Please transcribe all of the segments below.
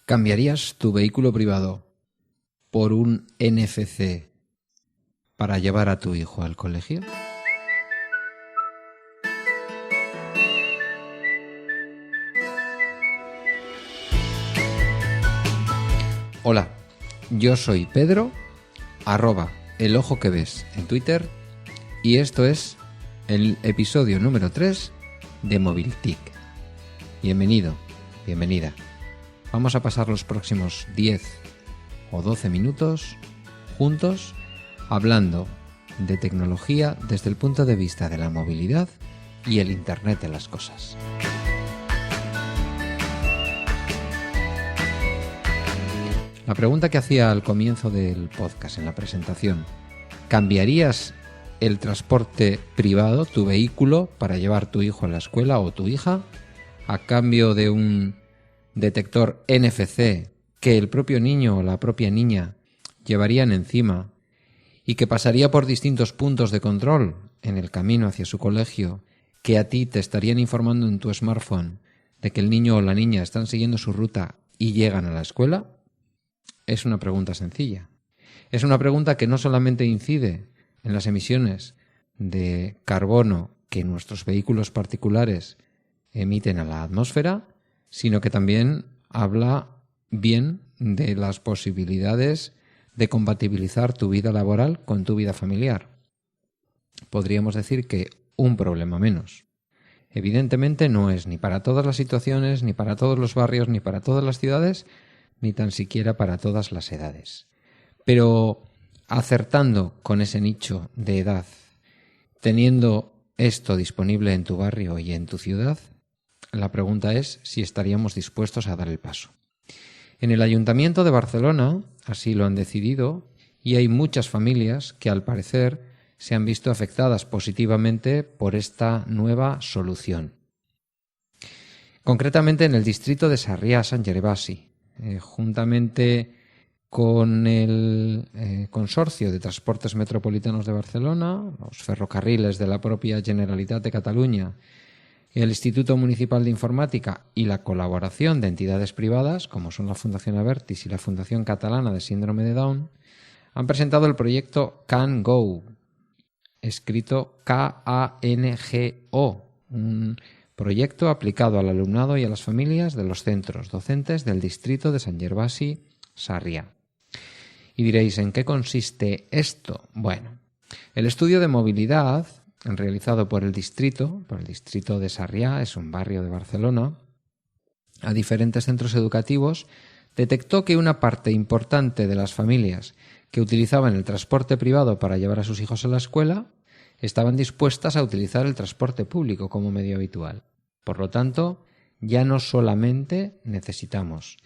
¿Cambiarías tu vehículo privado por un NFC para llevar a tu hijo al colegio? Hola, yo soy Pedro, @elojoqueves en Twitter, y esto es el episodio número 3 de MobilTIC. Bienvenido, bienvenida. Vamos a pasar los próximos 10 o 12 minutos juntos hablando de tecnología desde el punto de vista de la movilidad y el Internet de las cosas. La pregunta que hacía al comienzo del podcast, en la presentación: ¿cambiarías el transporte privado, tu vehículo, para llevar tu hijo a la escuela o tu hija, a cambio de un detector NFC que el propio niño o la propia niña llevarían encima y que pasaría por distintos puntos de control en el camino hacia su colegio, que a ti te estarían informando en tu smartphone de que el niño o la niña están siguiendo su ruta y llegan a la escuela? Es una pregunta sencilla. Es una pregunta que no solamente incide en las emisiones de carbono que nuestros vehículos particulares emiten a la atmósfera, sino que también habla bien de las posibilidades de compatibilizar tu vida laboral con tu vida familiar. Podríamos decir que un problema menos. Evidentemente no es ni para todas las situaciones, ni para todos los barrios, ni para todas las ciudades, ni tan siquiera para todas las edades. Pero acertando con ese nicho de edad, teniendo esto disponible en tu barrio y en tu ciudad, la pregunta es si estaríamos dispuestos a dar el paso. En el Ayuntamiento de Barcelona así lo han decidido, y hay muchas familias que al parecer se han visto afectadas positivamente por esta nueva solución. Concretamente en el distrito de Sarrià-Sant Gervasi, juntamente con el Consorcio de Transportes Metropolitanos de Barcelona, los ferrocarriles de la propia Generalitat de Catalunya, el Instituto Municipal de Informática y la colaboración de entidades privadas, como son la Fundación Abertis y la Fundación Catalana de Síndrome de Down, han presentado el proyecto CanGo, escrito K-A-N-G-O, un proyecto aplicado al alumnado y a las familias de los centros docentes del distrito de Sant Gervasi Sarrià. Y diréis, ¿en qué consiste esto? Bueno, el estudio de movilidad realizado por el distrito de Sarrià, es un barrio de Barcelona, a diferentes centros educativos, detectó que una parte importante de las familias que utilizaban el transporte privado para llevar a sus hijos a la escuela estaban dispuestas a utilizar el transporte público como medio habitual. Por lo tanto, ya no solamente necesitamos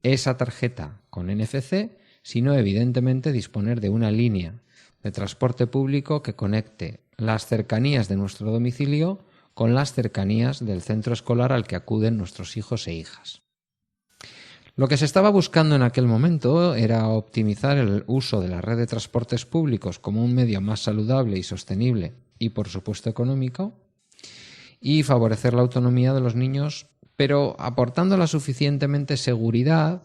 esa tarjeta con NFC, sino evidentemente disponer de una línea de transporte público que conecte las cercanías de nuestro domicilio con las cercanías del centro escolar al que acuden nuestros hijos e hijas. Lo que se estaba buscando en aquel momento era optimizar el uso de la red de transportes públicos como un medio más saludable y sostenible y, por supuesto, económico, y favorecer la autonomía de los niños, pero aportando la suficientemente seguridad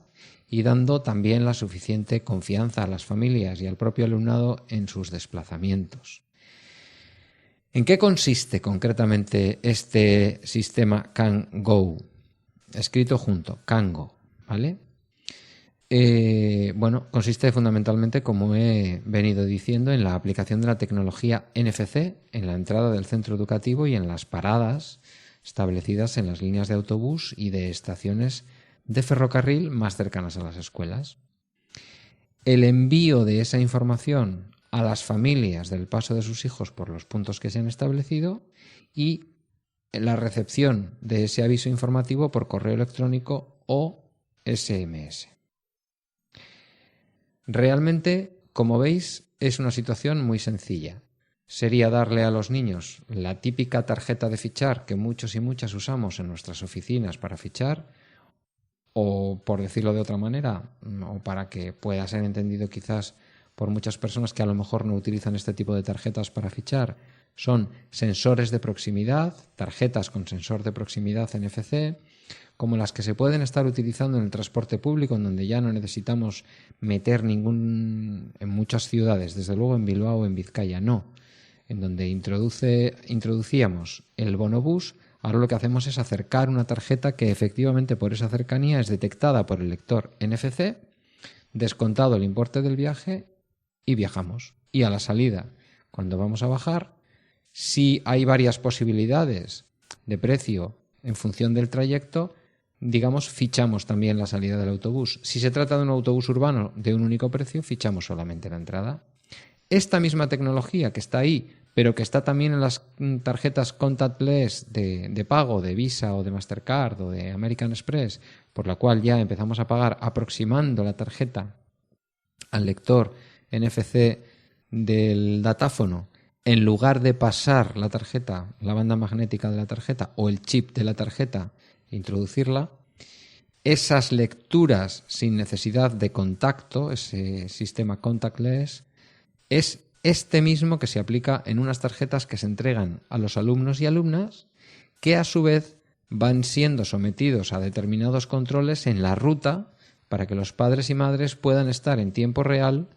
y dando también la suficiente confianza a las familias y al propio alumnado en sus desplazamientos. ¿En qué consiste concretamente este sistema CanGo? Escrito junto, CanGo, ¿vale? Consiste fundamentalmente, como he venido diciendo, en la aplicación de la tecnología NFC en la entrada del centro educativo y en las paradas establecidas en las líneas de autobús y de estaciones de ferrocarril más cercanas a las escuelas. El envío de esa información a las familias del paso de sus hijos por los puntos que se han establecido y la recepción de ese aviso informativo por correo electrónico o SMS. Realmente, como veis, es una situación muy sencilla. Sería darle a los niños la típica tarjeta de fichar que muchos y muchas usamos en nuestras oficinas para fichar, o, por decirlo de otra manera, o para que pueda ser entendido quizás por muchas personas que a lo mejor no utilizan este tipo de tarjetas para fichar, son sensores de proximidad, tarjetas con sensor de proximidad NFC, como las que se pueden estar utilizando en el transporte público, en donde ya no necesitamos meter en muchas ciudades, desde luego en Bilbao o en Vizcaya, no, en donde introducíamos el bonobús, ahora lo que hacemos es acercar una tarjeta que efectivamente por esa cercanía es detectada por el lector NFC, descontado el importe del viaje y viajamos. Y a la salida, cuando vamos a bajar, si hay varias posibilidades de precio en función del trayecto, digamos, fichamos también la salida del autobús. Si se trata de un autobús urbano de un único precio, fichamos solamente la entrada. Esta misma tecnología que está ahí, pero que está también en las tarjetas contactless de pago de Visa o de Mastercard o de American Express, por la cual ya empezamos a pagar aproximando la tarjeta al lector NFC del datáfono, en lugar de pasar la tarjeta, la banda magnética de la tarjeta o el chip de la tarjeta, introducirla, esas lecturas sin necesidad de contacto, ese sistema contactless, es este mismo que se aplica en unas tarjetas que se entregan a los alumnos y alumnas, que a su vez van siendo sometidos a determinados controles en la ruta para que los padres y madres puedan estar en tiempo real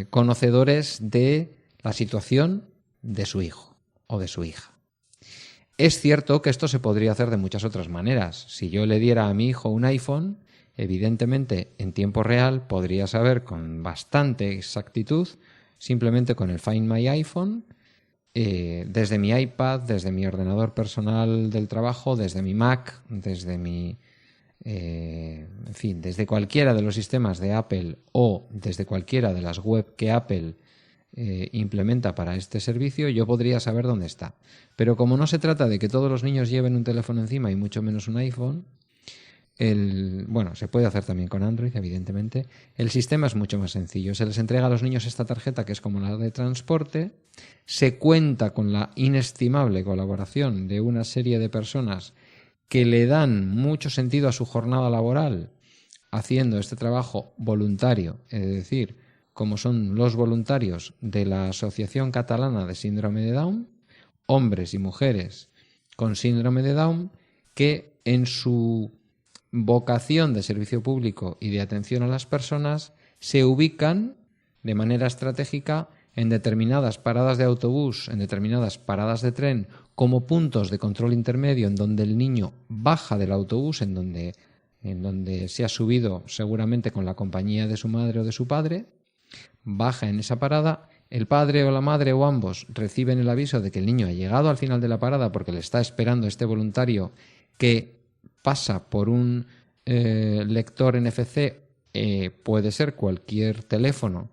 conocedores de la situación de su hijo o de su hija. Es cierto que esto se podría hacer de muchas otras maneras. Si yo le diera a mi hijo un iPhone, evidentemente en tiempo real podría saber con bastante exactitud, simplemente con el Find My iPhone, desde mi iPad, desde mi ordenador personal del trabajo, desde mi Mac, desde mi... en fin, desde cualquiera de los sistemas de Apple o desde cualquiera de las web que Apple implementa para este servicio, yo podría saber dónde está. Pero como no se trata de que todos los niños lleven un teléfono encima y mucho menos un iPhone, bueno, se puede hacer también con Android, evidentemente. El sistema es mucho más sencillo. Se les entrega a los niños esta tarjeta, que es como la de transporte. Se cuenta con la inestimable colaboración de una serie de personas que le dan mucho sentido a su jornada laboral haciendo este trabajo voluntario, es decir, como son los voluntarios de la Asociación Catalana de Síndrome de Down, hombres y mujeres con síndrome de Down, que en su vocación de servicio público y de atención a las personas se ubican de manera estratégica en determinadas paradas de autobús, en determinadas paradas de tren, como puntos de control intermedio en donde el niño baja del autobús, en donde se ha subido seguramente con la compañía de su madre o de su padre, baja en esa parada, el padre o la madre o ambos reciben el aviso de que el niño ha llegado al final de la parada porque le está esperando este voluntario que pasa por un lector NFC, puede ser cualquier teléfono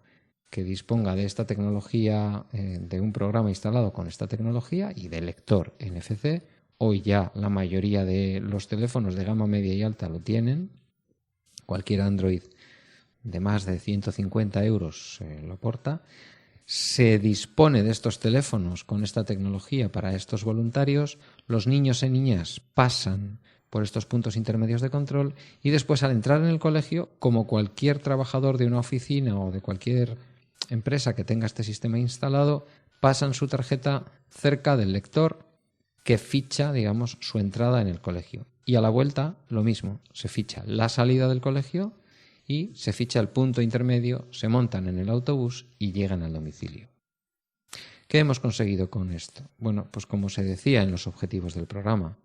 que disponga de esta tecnología, de un programa instalado con esta tecnología y de lector NFC. Hoy ya la mayoría de los teléfonos de gama media y alta lo tienen. Cualquier Android de más de 150 euros lo porta. Se dispone de estos teléfonos con esta tecnología para estos voluntarios. Los niños y niñas pasan por estos puntos intermedios de control y después, al entrar en el colegio, como cualquier trabajador de una oficina o de cualquier empresa que tenga este sistema instalado, pasan su tarjeta cerca del lector que ficha, digamos, su entrada en el colegio. Y a la vuelta, lo mismo, se ficha la salida del colegio y se ficha el punto intermedio, se montan en el autobús y llegan al domicilio. ¿Qué hemos conseguido con esto? Bueno, pues como se decía en los objetivos del programa,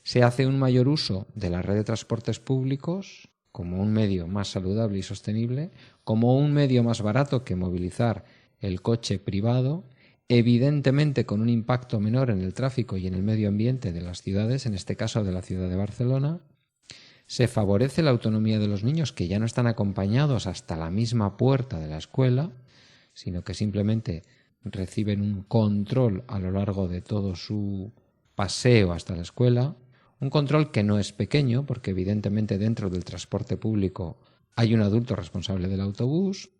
se hace un mayor uso de la red de transportes públicos como un medio más saludable y sostenible, como un medio más barato que movilizar el coche privado, evidentemente con un impacto menor en el tráfico y en el medio ambiente de las ciudades, en este caso de la ciudad de Barcelona. Se favorece la autonomía de los niños, que ya no están acompañados hasta la misma puerta de la escuela, sino que simplemente reciben un control a lo largo de todo su paseo hasta la escuela. Un control que no es pequeño, porque evidentemente dentro del transporte público hay un adulto responsable del autobús.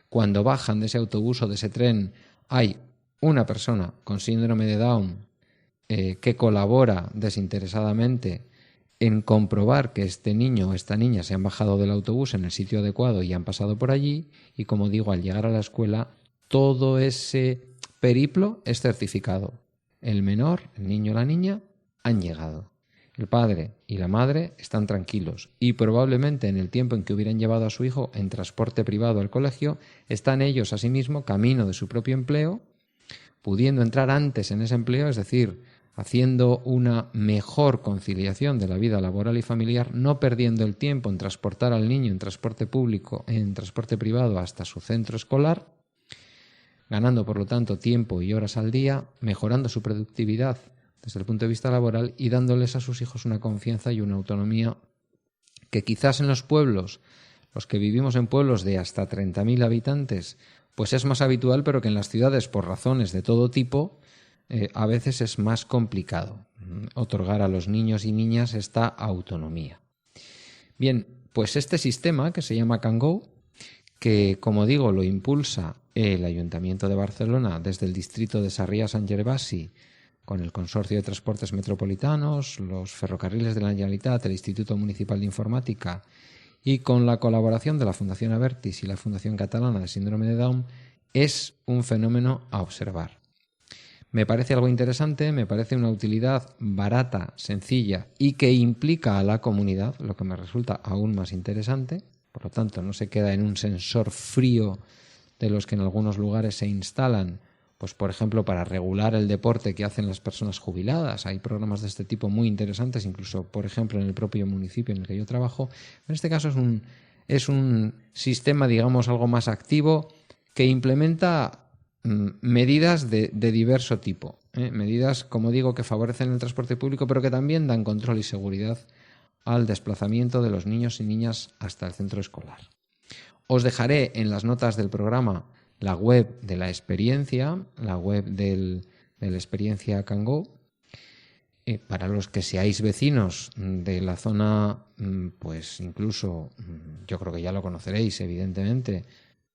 Cuando bajan de ese autobús o de ese tren hay una persona con síndrome de Down que colabora desinteresadamente en comprobar que este niño o esta niña se han bajado del autobús en el sitio adecuado y han pasado por allí. Y como digo, al llegar a la escuela, todo ese periplo es certificado. El menor, el niño o la niña, han llegado. el padre y la madre están tranquilos y probablemente en el tiempo en que hubieran llevado a su hijo en transporte privado al colegio, están ellos asimismo camino de su propio empleo, pudiendo entrar antes en ese empleo, es decir, haciendo una mejor conciliación de la vida laboral y familiar, no perdiendo el tiempo en transportar al niño en transporte público, en transporte privado hasta su centro escolar, ganando por lo tanto tiempo y horas al día, mejorando su productividad desde el punto de vista laboral y dándoles a sus hijos una confianza y una autonomía que quizás en los pueblos, los que vivimos en pueblos de hasta 30.000 habitantes, pues es más habitual, pero que en las ciudades, por razones de todo tipo, a veces es más complicado otorgar a los niños y niñas esta autonomía. Bien, pues este sistema que se llama Can-Go, que como digo lo impulsa el Ayuntamiento de Barcelona desde el distrito de Sarrià-Sant Gervasi, con el Consorcio de Transportes Metropolitanos, los Ferrocarriles de la Generalitat, el Instituto Municipal de Informática y con la colaboración de la Fundación Abertis y la Fundación Catalana de Síndrome de Down, es un fenómeno a observar. Me parece algo interesante, me parece una utilidad barata, sencilla y que implica a la comunidad, lo que me resulta aún más interesante. Por lo tanto, no se queda en un sensor frío de los que en algunos lugares se instalan, pues por ejemplo para regular el deporte que hacen las personas jubiladas. Hay programas de este tipo muy interesantes, incluso por ejemplo en el propio municipio en el que yo trabajo. En este caso es un sistema, digamos, algo más activo que implementa medidas de diverso tipo. Medidas, como digo, que favorecen el transporte público, pero que también dan control y seguridad al desplazamiento de los niños y niñas hasta el centro escolar. Os dejaré en las notas del programa la web de la experiencia, la web de la experiencia Can-Go. Para los que seáis vecinos de la zona, pues incluso yo creo que ya lo conoceréis evidentemente,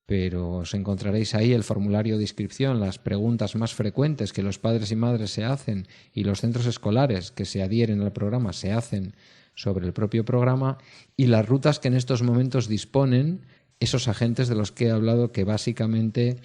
pero os encontraréis ahí el formulario de inscripción, las preguntas más frecuentes que los padres y madres se hacen y los centros escolares que se adhieren al programa se hacen sobre el propio programa y las rutas que en estos momentos disponen esos agentes de los que he hablado, que básicamente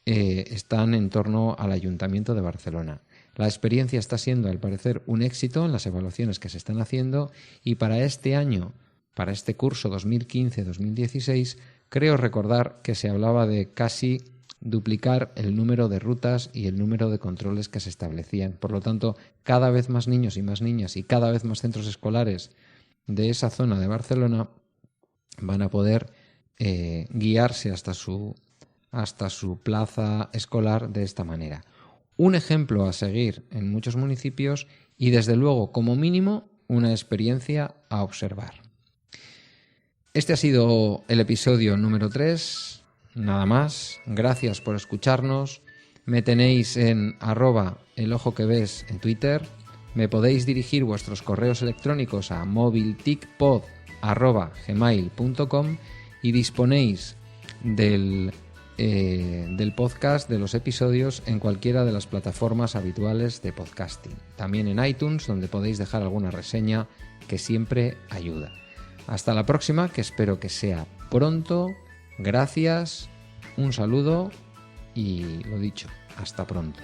están en torno al Ayuntamiento de Barcelona. La experiencia está siendo, al parecer, un éxito en las evaluaciones que se están haciendo y para este año, para este curso 2015-2016, creo recordar que se hablaba de casi duplicar el número de rutas y el número de controles que se establecían. Por lo tanto, cada vez más niños y más niñas y cada vez más centros escolares de esa zona de Barcelona van a poder guiarse hasta su plaza escolar de esta manera. Un ejemplo a seguir en muchos municipios y, desde luego, como mínimo, una experiencia a observar. Este ha sido el episodio número 3. Nada más. Gracias por escucharnos. Me tenéis en @elojoqueves en Twitter. Me podéis dirigir vuestros correos electrónicos a mobilticpod@gmail.com y disponéis del podcast, de los episodios, en cualquiera de las plataformas habituales de podcasting. También en iTunes, donde podéis dejar alguna reseña que siempre ayuda. Hasta la próxima, que espero que sea pronto. Gracias, un saludo y lo dicho, hasta pronto.